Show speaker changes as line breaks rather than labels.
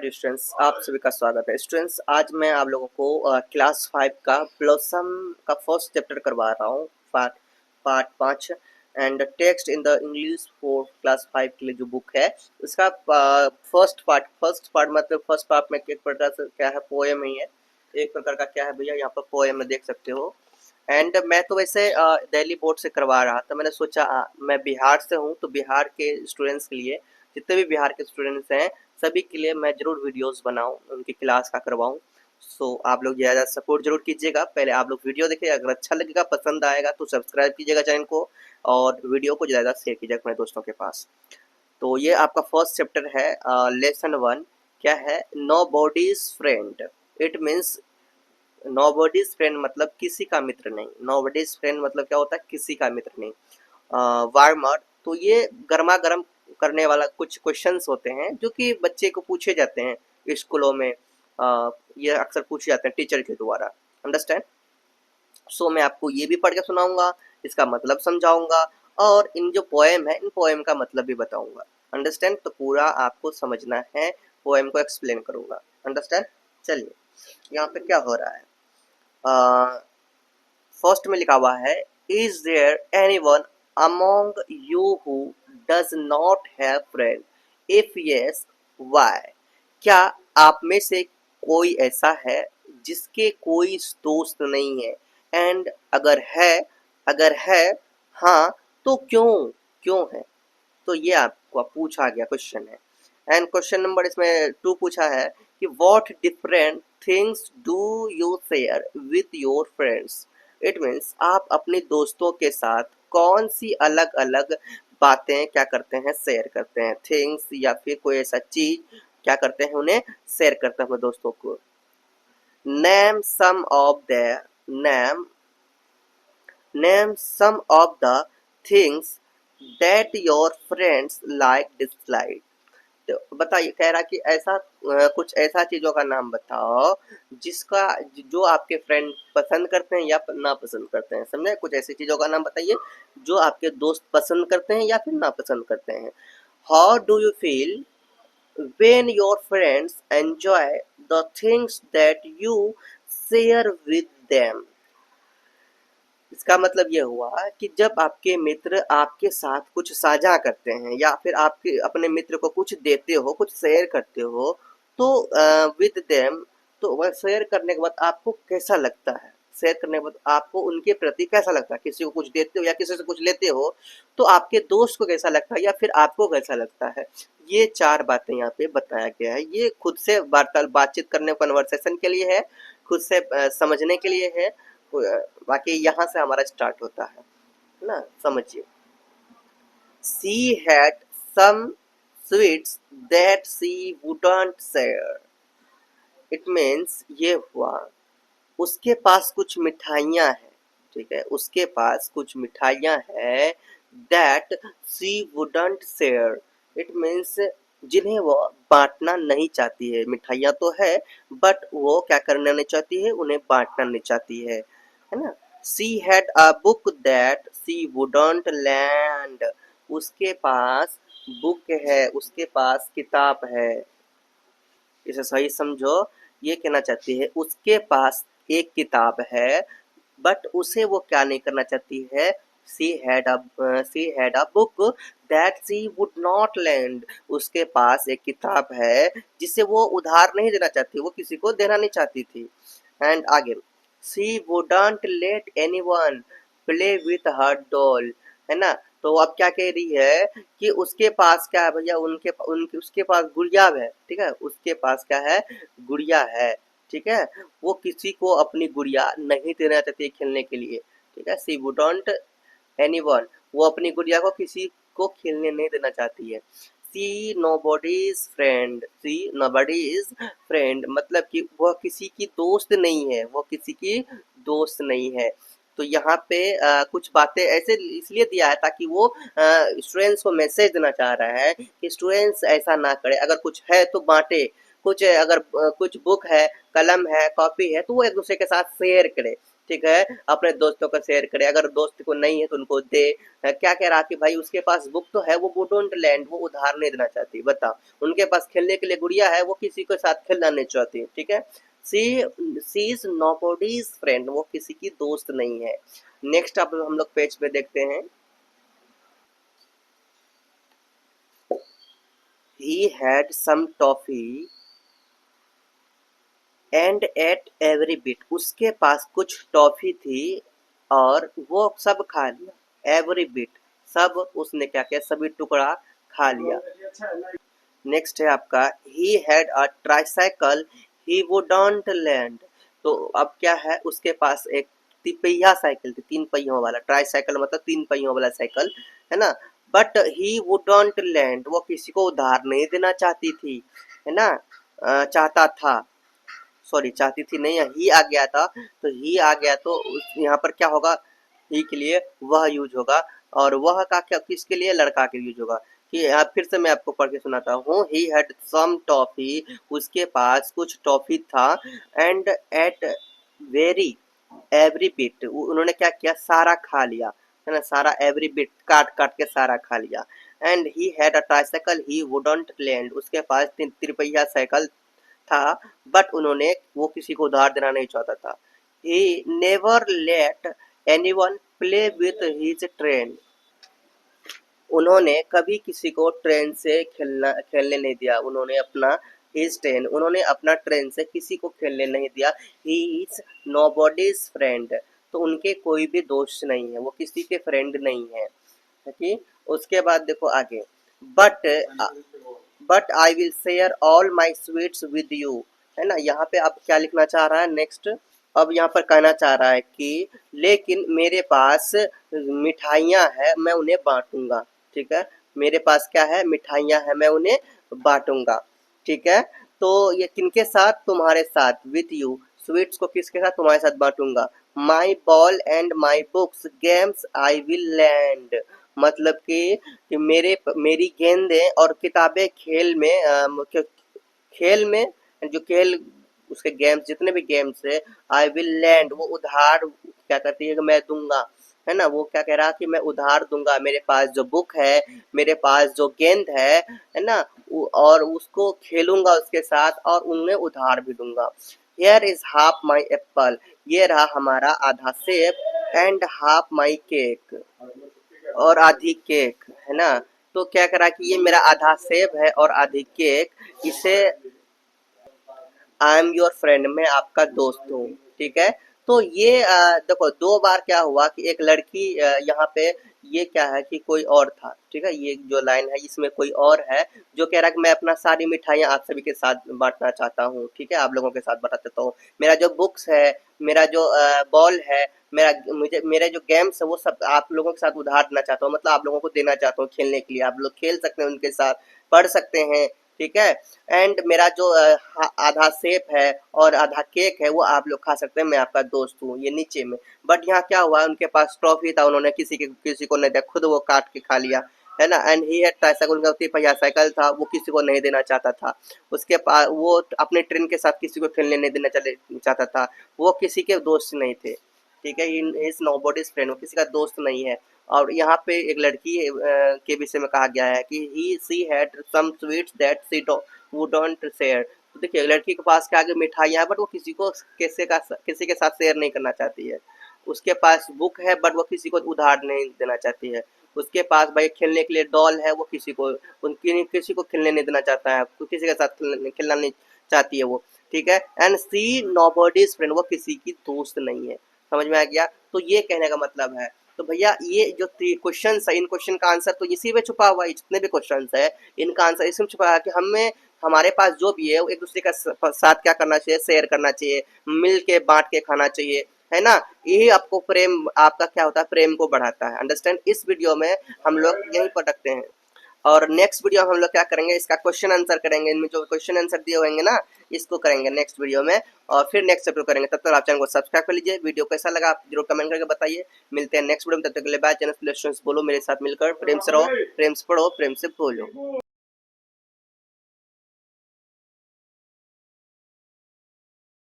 Dear students, आप सभी का स्वागत है। स्टूडेंट्स, आज मैं आप लोगों को क्लास 5 का ब्लॉसम का फर्स्ट चैप्टर करवा रहा हूँ, part 5 and text in the English for class 5 के लिए जो बुक है उसका फर्स्ट पार्ट मतलब फर्स्ट पार्ट में एक प्रकार से क्या है, पोएम ही है। एक प्रकार का क्या है भैया, यहाँ पर पोएम में देख सकते हो। एंड मैं तो वैसे दिल्ली बोर्ड से करवा रहा था। मैंने सोचा मैं बिहार से हूँ तो बिहार के स्टूडेंट्स के लिए, जितने भी बिहार के स्टूडेंट्स हैं सभी के लिए मैं ज़रूर वीडियोस बनाऊं, उनकी क्लास का करवाऊं। सो आप लोग ज़्यादा सपोर्ट जरूर कीजिएगा। पहले आप लोग वीडियो देखिए, अगर अच्छा लगेगा पसंद आएगा तो सब्सक्राइब कीजिएगा चैनल को और वीडियो को ज़्यादा शेयर कीजिएगा अपने दोस्तों के पास। तो ये आपका फर्स्ट चैप्टर है, लेसन 1 क्या है, nobody's friend. It means nobody's friend मतलब किसी का मित्र नहीं। नोबडीज फ्रेंड मतलब क्या होता है, किसी का मित्र नहीं। वार्मर, तो ये गर्मा गर्म करने वाला कुछ क्वेश्चंस होते हैं जो कि बच्चे को पूछे जाते हैं स्कूलों में। ये अक्सर पूछे जाते हैं टीचर के द्वारा। अंडरस्टैंड। सो मैं आपको ये भी पढ़ के सुनाऊंगा, इसका मतलब समझाऊंगा और इन जो पोएम है इन पोएम का मतलब भी बताऊंगा। अंडरस्टैंड। तो पूरा आपको समझना है, पोएम को एक्सप्लेन करूंगा। अंडरस्टैंड। चलिए, यहाँ पे क्या हो रहा है। फर्स्ट में लिखा हुआ है, is there anyone among you who does not have friend, if yes why. क्या आप में से कोई ऐसा है जिसके कोई दोस्त नहीं है, एंड अगर है हाँ तो क्यों, क्यों है। तो ये आपको पूछा गया क्वेश्चन है। एंड क्वेश्चन नंबर इसमें 2 पूछा है कि what different things do you share with your friends. It means आप अपने दोस्तों के साथ कौन सी अलग अलग बातें क्या करते हैं, शेयर करते हैं। थिंग्स या फिर कोई ऐसा चीज क्या करते हैं, उन्हें शेयर करते हैं अपने दोस्तों को। Name some of the name name some of the things that your friends like dislike. तो बताइए, कह रहा कि ऐसा कुछ ऐसा चीजों का नाम बताओ जिसका जो आपके फ्रेंड पसंद करते हैं या ना पसंद करते हैं। समझे, कुछ ऐसी चीजों का नाम बताइए जो आपके दोस्त पसंद करते हैं या फिर ना पसंद करते हैं। How do you feel when your friends enjoy the things that you share with them। इसका मतलब ये हुआ कि जब आपके मित्र आपके साथ कुछ साझा करते हैं या फिर आपके अपने मित्र को कुछ देते हो, कुछ शेयर करते हो, तो विद देम, तो वह शेयर करने के बाद आपको कैसा लगता है। शेयर करने के बाद आपको उनके प्रति कैसा लगता है। किसी को कुछ देते हो या किसी से कुछ लेते हो तो आपके दोस्त को कैसा लगता है या फिर आपको कैसा लगता है। ये 4 बातें यहाँ पे बताया गया है। ये खुद से बातचीत करने, कन्वर्सेशन के लिए है, खुद से समझने के लिए है। बाकी यहाँ से हमारा स्टार्ट होता है ना। समझिए, she had some sweets that she wouldn't share. It means ये हुआ उसके पास कुछ मिठाइयाँ हैं, ठीक है, उसके पास कुछ मिठाइयाँ है that she wouldn't share. It means जिन्हें वो बांटना नहीं चाहती है। मिठाइयाँ तो है बट वो क्या करना नहीं चाहती है, उन्हें बांटना नहीं चाहती है ना। She had a book that she wouldn't land. उसके पास बुक है, उसके पास किताब है। इसे सही समझो, ये कहना चाहती है उसके पास एक किताब है बट उसे वो क्या नहीं करना चाहती है। She had a book that she would not lend. उसके पास एक किताब है जिसे वो उधार नहीं देना चाहती, वो किसी को देना नहीं चाहती थी। एंड आगे, she wouldn't let anyone play with her doll, है ना। तो अब क्या कह रही है कि उसके पास क्या है भैया, उनके उसके पास गुड़िया है, ठीक है, उसके पास क्या है, गुड़िया है, ठीक है। वो किसी को अपनी गुड़िया नहीं देना चाहती खेलने के लिए, ठीक है। सी वुडंट एनीवन, वो अपनी गुड़िया को किसी को खेलने नहीं देना चाहती है। सी नोबडी इज फ्रेंड मतलब कि वह किसी की दोस्त नहीं है, वो किसी की दोस्त नहीं है। तो यहाँ पे कुछ बातें ऐसे इसलिए दिया है ताकि वो स्टूडेंट्स को मैसेज देना चाह रहा है कि स्टूडेंट्स ऐसा ना करे, अगर कुछ है तो बांटे, कुछ अगर कुछ बुक है, कलम है, कॉपी है तो वो एक दूसरे के साथ शेयर करे, ठीक है, अपने दोस्तों को शेयर करे, अगर दोस्त को नहीं है तो उनको दे। क्या कह रहा कि भाई उसके पास बुक तो है, वो डोंट लैंड, वो उधार नहीं देना चाहती। बता, उनके पास खेलने के लिए गुड़िया है, वो किसी के साथ खेलना नहीं चाहती। ठीक है, सी सी इज नोबॉडीज फ्रेंड, वो किसी की दोस्त नहीं है। नेक्स्ट अब हम लोग पेज पे देखते हैं। He had some toffee and ate every bit, उसके पास कुछ टॉफी थी और वो सब खा लिया। एवरी बिट, सब उसने क्या किया, सभी टुकड़ा खा लिया। नेक्स्ट है आपका, he had a tricycle he wouldn't land, तो अब क्या है, उसके पास एक तिपहिया साइकिल थी, 3 पहियों वाला। ट्राइसाइकिल मतलब 3 पहियों वाला साइकिल, है ना। बट ही वुडंट लैंड, वो किसी को उधार नहीं देना चाहती थी, है ना। चाहता था, सॉरी चाहती थी नहीं, ही आ गया था, तो ही आ गया तो यहाँ पर क्या होगा, ही के लिए वह यूज होगा, और वह का क्या, किसके लिए, लड़का के यूज होगा। कि फिर से मैं आपको पढ़ के सुनाता हूँ। ही हैड सम टॉफी, उसके पास कुछ टॉफी था, and ate very every bit, उन्होंने क्या किया, सारा खा लिया, है ना, सारा एवरी बिट काट काट के सारा खा लिया। And he had a tricycle he wouldn't land, उसके पास तिरपहिया साइकिल था, बट उन्होंने, वो किसी को उधार देना नहीं चाहता था। He never let anyone play with his train, उन्होंने कभी किसी को ट्रेन से खेलने नहीं दिया। उन्होंने अपना हिज ट्रेन, उन्होंने अपना ट्रेन से किसी को खेलने नहीं दिया। ही इज नोबॉडीज फ्रेंड, तो उनके कोई भी दोस्त नहीं है, वो किसी के फ्रेंड नहीं है। ठीक, उसके बाद देखो आगे, but but I will share all my sweets with you, है ना। यहाँ पे अब क्या लिखना चाह रहा है नेक्स्ट, अब यहाँ पर कहना चाह रहा है कि लेकिन मेरे पास मिठाइयाँ हैं, मैं उन्हें बांटूंगा। ठीक है, मेरे पास क्या है, मिठाइयाँ हैं, मैं उन्हें बांटूंगा। ठीक है, तो ये किनके साथ, तुम्हारे साथ, विथ यू, स्वीट्स को किसके साथ, तुम्हारे साथ बांटूंगा। My ball and my books games I will lend, मतलब कि मेरी गेंदें और किताबें खेल में खेल में, जो खेल उसके गेम्स, जितने भी गेम्स है, आई विल लैंड, वो उधार क्या करती है कि मैं दूंगा, है ना। वो क्या कह रहा कि मैं उधार दूंगा, मेरे पास जो बुक है, मेरे पास जो गेंद है ना, और उसको खेलूंगा उसके साथ, और उन्हें उधार भी दूंगा। Here is half my Apple, ये रहा हमारा आधा सेब, एंड हाफ माई केक, और आधी केक, है ना। तो क्या करा कि ये मेरा आधा सेब है और आधी केक, इसे आई एम योर फ्रेंड, मैं आपका दोस्त हूँ। ठीक है, तो ये देखो 2 बार क्या हुआ कि एक लड़की यहाँ पे, ये क्या है कि कोई और था। ठीक है, ये जो लाइन है इसमें कोई और है जो कह रहा है कि मैं अपना सारी मिठाइयाँ आप सभी के साथ बांटना चाहता हूँ। ठीक है, आप लोगों के साथ बांट देता हूँ, मेरा जो बुक्स है, मेरा जो बॉल है, मेरे जो गेम्स है, वो सब आप लोगों के साथ उधार देना चाहता हूँ, मतलब आप लोगों को देना चाहता हूँ खेलने के लिए, आप लोग खेल सकते हैं उनके साथ, पढ़ सकते हैं। ठीक है, एंड मेरा जो आधा सेब है और आधा केक है, वो आप लोग खा सकते हैं, मैं आपका दोस्त हूँ, ये नीचे में। बट यहाँ क्या हुआ, उनके पास ट्रॉफी था, उन्होंने किसी को नहीं दिया, खुद वो काट के खा लिया, है ना। एंड ही हैड ट्राइसाइकिल, उनका 3 पहिया साइकिल था, वो किसी को नहीं देना चाहता था। उसके पास वो अपने ट्रेन के साथ किसी को खेलने नहीं देना चाहता था, वो किसी के दोस्त नहीं थे। ठीक है, इज नोबॉडीज फ्रेंड, वो किसी का दोस्त नहीं है। और यहाँ पे एक लड़की के विषय में कहा गया है कि he she had some sweets that she wouldn't share, तो देखिए लड़की के पास क्या आगे मिठाइयाँ, बट वो किसी के साथ शेयर नहीं करना चाहती है। उसके पास बुक है, बट वो किसी को उधार नहीं देना चाहती है। उसके पास भाई खेलने के लिए डॉल है, वो किसी को खेलने नहीं देना चाहता है, तो किसी के साथ खेलना नहीं चाहती है वो। ठीक है, एंड सी नोबॉडीज फ्रेंड, वो किसी की दोस्त नहीं है। समझ में आ गया, तो ये कहने का मतलब है। तो भैया ये जो क्वेश्चन है, इन क्वेश्चन का आंसर तो इसी में छुपा हुआ है, जितने भी क्वेश्चन है इनका आंसर इसमें छुपा है कि हमें, हमारे पास जो भी है वो एक दूसरे का साथ क्या करना चाहिए, शेयर करना चाहिए, मिल के बांट के खाना चाहिए, है ना। यही आपको प्रेम, आपका क्या होता है, प्रेम को बढ़ाता है। अंडरस्टैंड, इस वीडियो में हम लोग यही पर रखते हैं, और नेक्स्ट वीडियो हम लोग क्या करेंगे, इसका क्वेश्चन आंसर करेंगे, इनमें जो क्वेश्चन आंसर दिए होंगे ना, इसको करेंगे नेक्स्ट वीडियो में, और फिर नेक्स्ट वीडियो करेंगे। तब तक आप चैनल को सब्सक्राइब कर लीजिए, वीडियो कैसा लगा आप जरूर कमेंट करके बताइए। मिलते हैं नेक्स्ट वीडियो में, तब तक के लिए बाय। चैनल बोलो मेरे साथ मिलकर, प्रेम से रहो, प्रेम से पढ़ो, प्रेम से बोलो।